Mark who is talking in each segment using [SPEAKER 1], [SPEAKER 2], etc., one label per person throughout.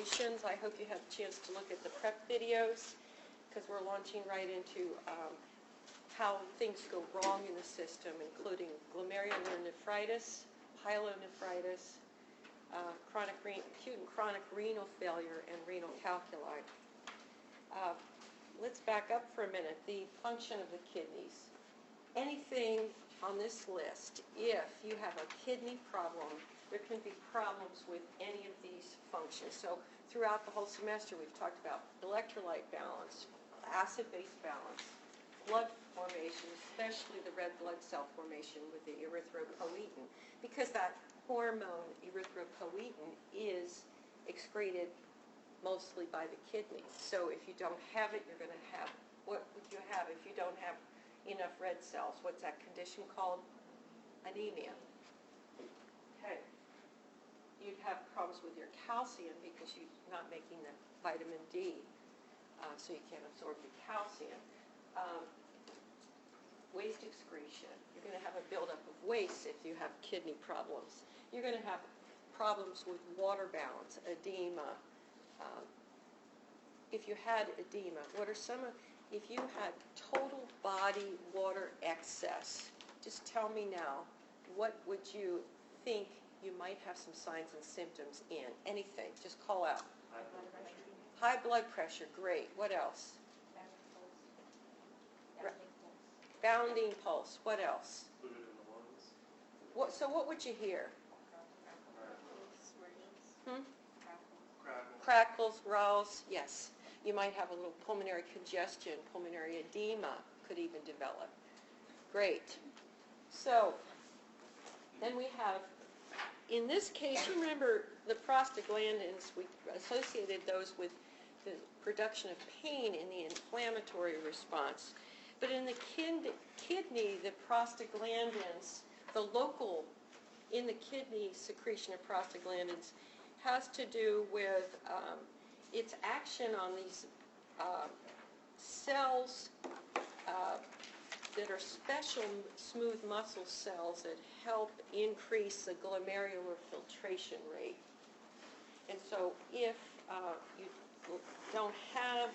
[SPEAKER 1] operations. I hope you had a chance to look at the prep videos because we're launching right into how things go wrong in the system, including glomerular nephritis, pyelonephritis, acute and chronic renal failure, and renal calculi. Let's back up for a minute. The function of the kidneys. Anything on this list, if you have a kidney problem, there can be problems with any of these functions. So throughout the whole semester, we've talked about electrolyte balance, acid-base balance, blood formation, especially the red blood cell formation with the erythropoietin, because that hormone, erythropoietin, is excreted mostly by the kidneys. So if you don't have it, you're going to have, what would you have if you don't have enough red cells? What's that condition called? Anemia. Okay. You'd have problems with your calcium because you're not making the vitamin D, so you can't absorb the calcium. Waste excretion. You're going to have a buildup of waste if you have kidney problems. You're going to have problems with water balance, edema. If you had edema, what are some of, if you had total body water excess, just tell me now, what would you think you might have some signs and symptoms in? Anything, just call out.
[SPEAKER 2] High blood pressure.
[SPEAKER 1] High blood pressure, great. What else? Bounding pulse. What else?
[SPEAKER 2] Fluid in the lungs.
[SPEAKER 1] So what would you hear?
[SPEAKER 2] Crackles.
[SPEAKER 1] Crackles, growls, yes. You might have a little pulmonary congestion, pulmonary edema could even develop. Great. So then we have, in this case, you remember the prostaglandins, we associated those with the production of pain in the inflammatory response. But in the kidney, the prostaglandins, the local in the kidney secretion of prostaglandins has to do with its action on these cells that are special smooth muscle cells that help increase the glomerular filtration rate. And so if you don't have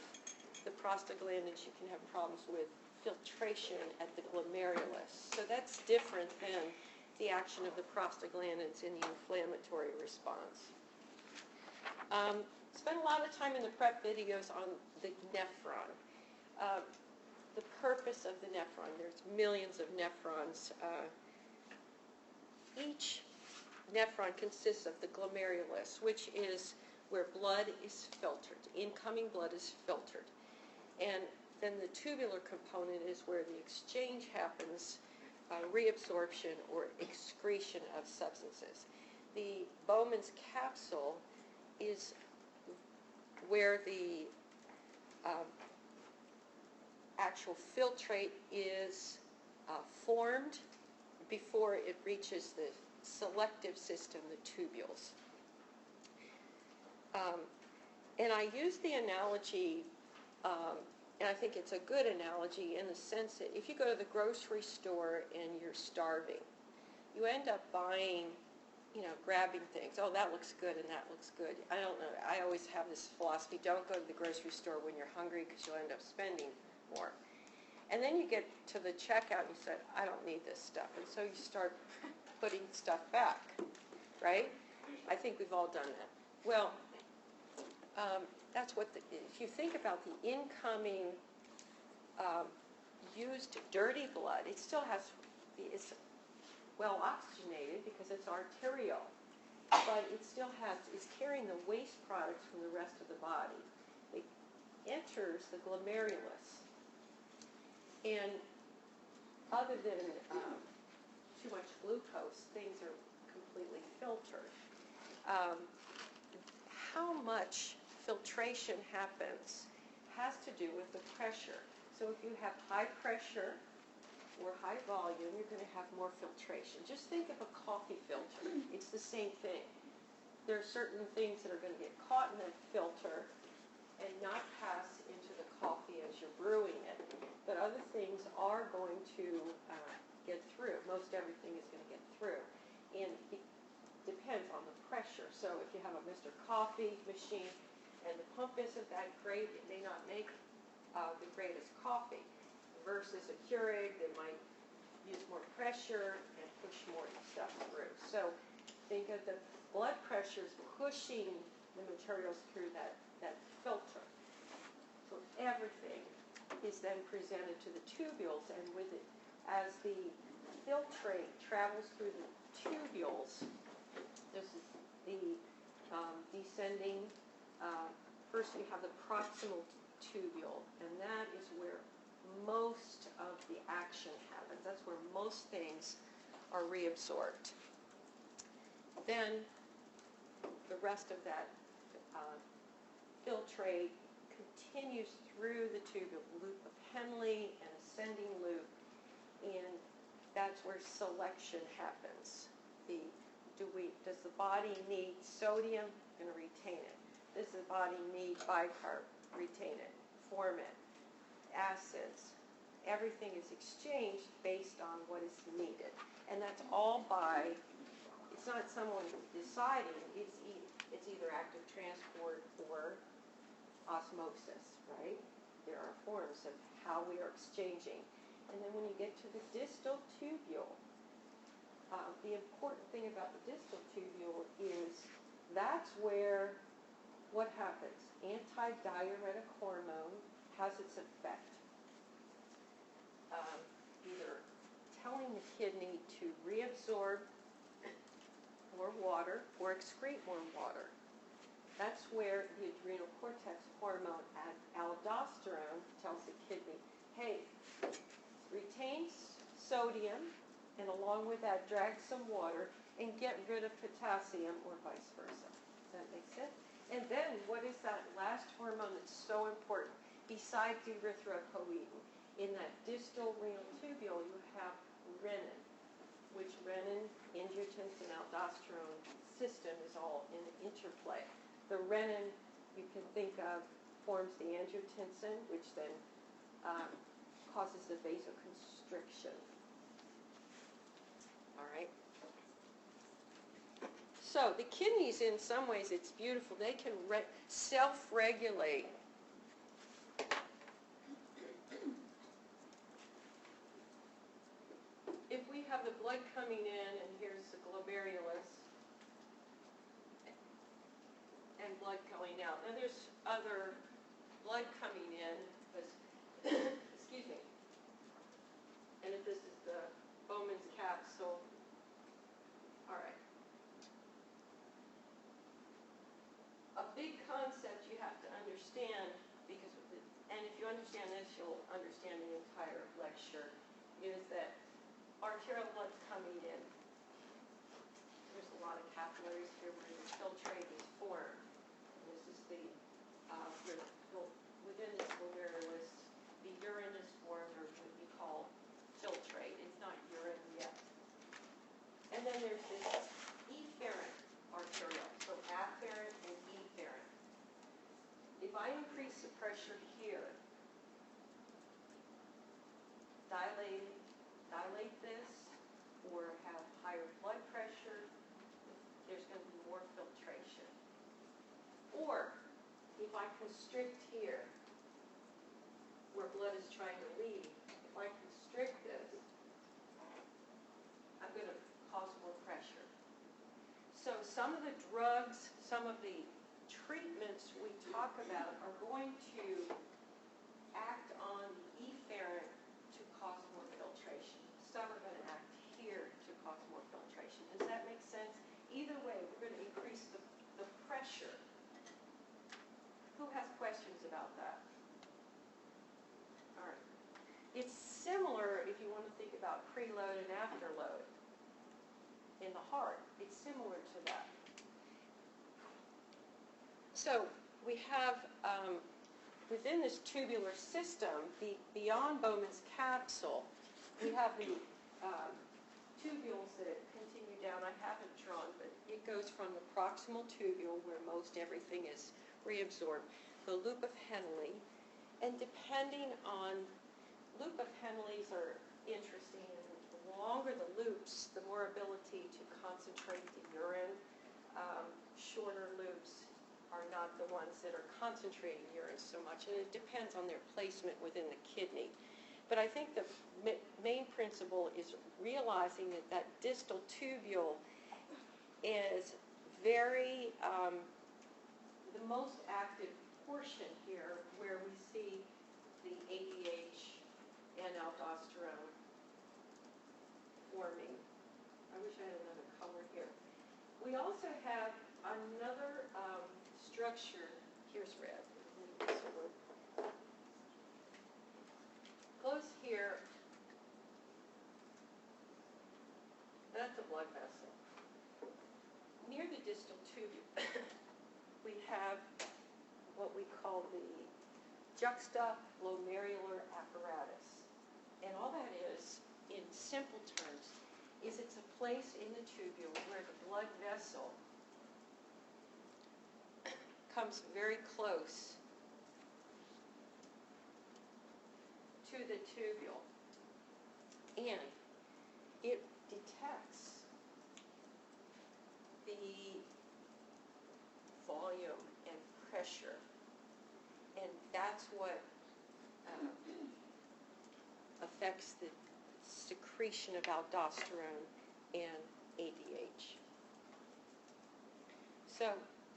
[SPEAKER 1] the prostaglandins, you can have problems with filtration at the glomerulus. So that's different than the action of the prostaglandins in the inflammatory response. Spent a lot of time in the prep videos on the nephron. The purpose of the nephron. There's millions of nephrons. Each nephron consists of the glomerulus, which is where blood is filtered. Incoming blood is filtered. And then the tubular component is where the exchange happens, reabsorption or excretion of substances. The Bowman's capsule is where the actual filtrate is formed before it reaches the selective system, the tubules. And I use the analogy, and I think it's a good analogy in the sense that if you go to the grocery store and you're starving, you end up buying, grabbing things. Oh, that looks good and that looks good. I don't know. I always have this philosophy, don't go to the grocery store when you're hungry because you'll end up spending more. And then you get to the checkout and you say, I don't need this stuff. And so you start putting stuff back, right? I think we've all done that. Well, that's what, if you think about the incoming used dirty blood, it still has, it's well oxygenated because it's arterial, but it still is carrying the waste products from the rest of the body. It enters the glomerulus, and other than too much glucose, things are completely filtered. How much filtration happens has to do with the pressure. So if you have high pressure or high volume, you're going to have more filtration. Just think of a coffee filter. It's the same thing. There are certain things that are going to get caught in that filter and not pass into the coffee as you're brewing it. But other things are going to get through. Most everything is going to get through. And depends on the pressure. So if you have a Mr. Coffee machine and the pump isn't that great, it may not make the greatest coffee, versus a Keurig that might use more pressure and push more stuff through. So think of the blood pressures pushing the materials through that filter. So everything is then presented to the tubules, and with it, as the filtrate travels through the tubules, this is the descending, first we have the proximal tubule, and that is where most of the action happens. That's where most things are reabsorbed. Then the rest of that filtrate continues through the tubule, loop of Henle, and ascending loop, and that's where selection happens. Does the body need sodium? Going to retain it. Does the body need bicarb? Retain it. Form it. Acids. Everything is exchanged based on what is needed, and that's all by. It's not someone deciding. It's either active transport or osmosis, right? There are forms of how we are exchanging. And then when you get to the distal tubule, the important thing about the distal tubule is that's where what happens? Antidiuretic hormone has its effect. Either telling the kidney to reabsorb more water or excrete more water. That's where the adrenal cortex hormone, aldosterone, tells the kidney, hey, retain sodium, and along with that, drag some water and get rid of potassium, or vice versa. Does that make sense? And then, what is that last hormone that's so important? Besides erythropoietin, in that distal renal tubule, you have renin, which renin, angiotensin, aldosterone system is all in interplay. The renin, you can think of, forms the angiotensin, which then causes the vasoconstriction. All right? So the kidneys, in some ways, it's beautiful. They can self-regulate. If we have the blood coming in, and here's the glomerulus, and blood going out. Now there's other blood coming in, excuse me, and if this is the Bowman's capsule, all right. A big concept you have to understand, and if you understand this, you'll understand the entire lecture, is that arterial blood's coming in. There's a lot of capillaries here where the filtrate is formed. And this is the, within this glomerulus, the urine is formed, or what we call filtrate. It's not urine yet. And then there's this efferent arteriole, so afferent and efferent. If I increase the pressure here, dilate this, or have higher blood pressure, there's going to be more filtration. Or if I constrict here, where blood is trying to leave, if I constrict this, I'm going to cause more pressure. So some of the drugs, some of the treatments we talk about are going to act on the efferent to cause more filtration. Some are going to act here to cause more filtration. Does that make sense? Either way, we're going to increase the pressure. Who has questions about that? All right. It's similar if you want to think about preload and afterload in the heart. It's similar to that. So we have, within this tubular system, beyond Bowman's capsule, we have the tubules that continue down. I haven't drawn, but it goes from the proximal tubule, where most everything is reabsorbed, the loop of Henle, and depending on, loop of Henle's are interesting. The longer the loops, the more ability to concentrate the urine shorter loops are not the ones that are concentrating urine so much, and it depends on their placement within the kidney. But I think the main principle is realizing that that distal tubule is very, the most active portion here where we see the ADH and aldosterone forming. I wish I had another color here. We also have another structure. Here's red. Close here. That's a blood vessel. Near the distal tubule, we have what we call the juxtaglomerular apparatus. And all that is, in simple terms, is it's a place in the tubule where the blood vessel comes very close to the tubule, and it detects the volume and pressure, and that's what affects the secretion of aldosterone and ADH. So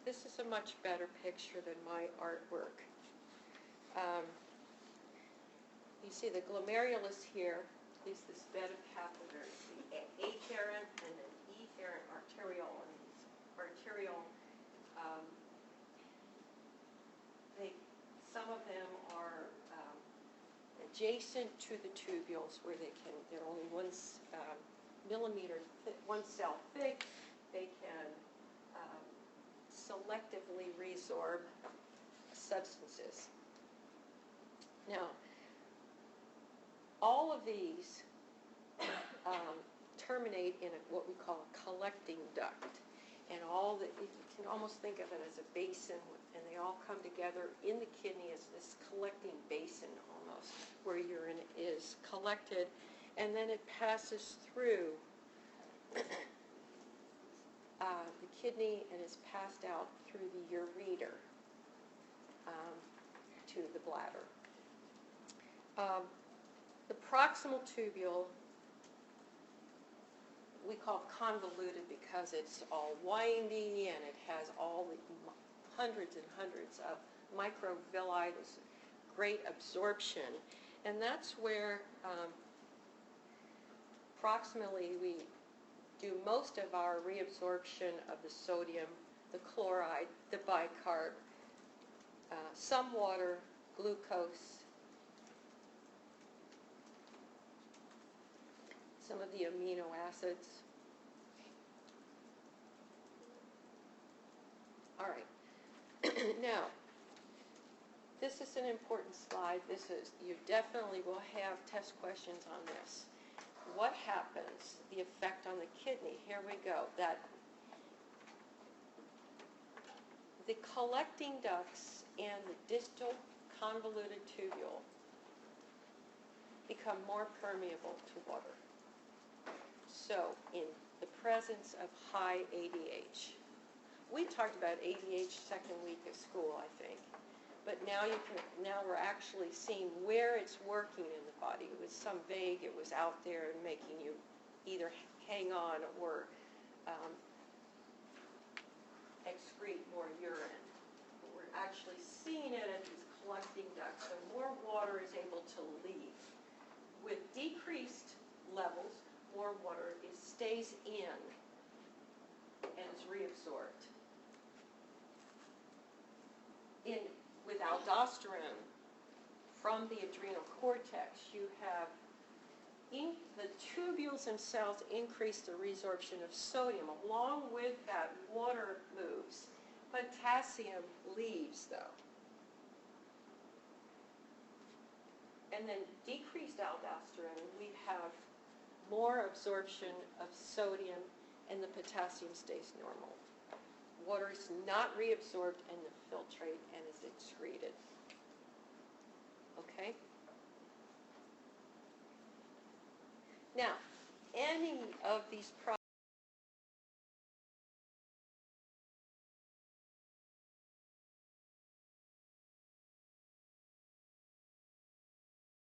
[SPEAKER 1] this is a much better picture than my artwork. You see the glomerulus here is this bed of capillaries, the afferent and an efferent arteriole. And these arteriole, some of them are adjacent to the tubules where they're only 1 millimeter thick, 1 cell thick. They can selectively resorb substances. Now, all of these terminate in what we call a collecting duct, and you can almost think of it as a basin, and they all come together in the kidney as this collecting basin almost, where urine is collected, and then it passes through the kidney and is passed out through the ureter to the bladder. The proximal tubule we call convoluted because it's all windy and it has all the hundreds and hundreds of microvilli, this great absorption, and that's where proximally we do most of our reabsorption of the sodium, the chloride, the bicarb, some water, glucose, some of the amino acids. All right. Now, this is an important slide. You definitely will have test questions on this. What happens, the effect on the kidney? Here we go. The collecting ducts and the distal convoluted tubule become more permeable to water. So, in the presence of high ADH. We talked about ADH second week of school, I think. But now we're actually seeing where it's working in the body. It was some vague, it was out there and making you either hang on or excrete more urine. But we're actually seeing it at these collecting ducts, so more water is able to leave. With decreased levels, more water stays in and is reabsorbed. With aldosterone from the adrenal cortex, you have the tubules themselves increase the resorption of sodium. Along with that, water moves. Potassium leaves, though. And then decreased aldosterone, we have more absorption of sodium, and the potassium stays normal. Water is not reabsorbed and the filtrate and is excreted. Okay? Now, any of these